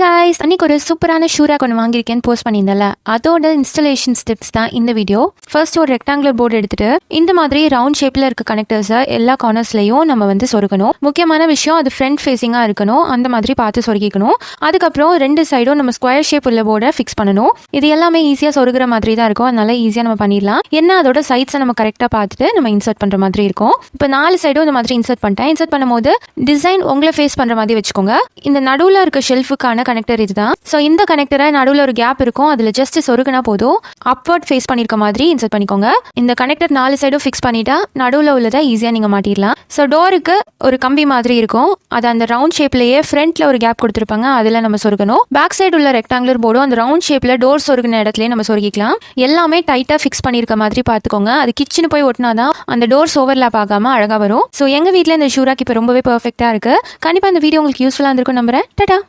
guys, அன்னைக்கு ஒரு சூப்பரான ஷூ ரேக் ஒன்று வாங்கியிருக்கேன்னு போஸ்ட் பண்ணியிருந்தேன்ல, அதோட இன்ஸ்டலேஷன் ஸ்டெப்ஸ் தான் இந்த வீடியோ. ஃபர்ஸ்ட் ஒரு ரெக்டாங்குலர் போர்டு எடுத்துட்டு இந்த மாதிரி ரவுண்ட் ஷேப்ல இருக்க கனெக்டர்ஸை எல்லா கார்னர்ஸ்லயும் நம்ம வந்து சொருகணும். முக்கியமான விஷயம், அது ஃப்ரண்ட் ஃபேஸிங்கா இருக்கணும், அந்த மாதிரி பார்த்து சொருகிக்கணும். அதுக்கப்புறம் ரெண்டு சைடும் நம்ம ஸ்கொயர் ஷேப் உள்ள போர்டை ஃபிக்ஸ் பண்ணணும். இது எல்லாமே ஈஸியாக சொருகிற மாதிரி தான் இருக்கும், அதனால ஈஸியாக நம்ம பண்ணிடலாம். என்ன அதோட சைட்ஸை நம்ம கரெக்டாக பார்த்துட்டு நம்ம இன்சர்ட் பண்ற மாதிரி இருக்கும். இப்போ 4 சைடும் இந்த மாதிரி இன்சர்ட் பண்ணிட்டேன். இன்சர்ட் பண்ணும்போது டிசைன் உங்களை ஃபேஸ் பண்ற மாதிரி வச்சுக்கோங்க. இந்த நடுவில் இருக்க ஷெல்ஃபுக்கான கனெக்டர் இதுதான். ஸோ இந்த கனெக்டரை நடுவில் ஒரு கேப் இருக்கும், அதில் ஜஸ்ட் சொருகுனா போதும். அப்வர்ட் ஃபேஸ் பண்ணிருக்க மாதிரி இன்சர்ட் பண்ணிக்கோங்க. இந்த கனெக்டர் 4 சைடும் ஃபிக்ஸ் பண்ணிட்டா நடுவில் உள்ளதை ஈஸியாக நீங்கள் மாட்டிடலாம். ஸோ டோருக்கு ஒரு கம்பி மாதிரி இருக்கும், அது அந்த ரவுண்ட் ஷேப்லேயே ஃப்ரண்ட்ல ஒரு கேப் கொடுத்துருப்பாங்க, அதில் நம்ம சொருகணும். பேக் சைடு உள்ள ரெக்டாங்குலர் போர்டும் அந்த ரவுண்ட் ஷேப்ல டோர் சொருகின இடத்துலயே நம்ம சொருகிக்கலாம். எல்லாமே டைட்டாக ஃபிக்ஸ் பண்ணிருக்க மாதிரி பார்த்துக்கோங்க. அது கிச்சனு போய் ஒட்டினாதான் அந்த டோர்ஸ் ஓவர்லாப் ஆகாம அழகாக வரும். ஸோ எங்கள் வீட்டில் இந்த ஷூ ரேக் இப்போ ரொம்பவே பர்ஃபெக்டாக இருக்கு. கண்டிப்பாக இந்த வீடியோ உங்களுக்கு யூஸ்ஃபுல்லாக இருந்திருக்கும் நம்புறேன். டாடா.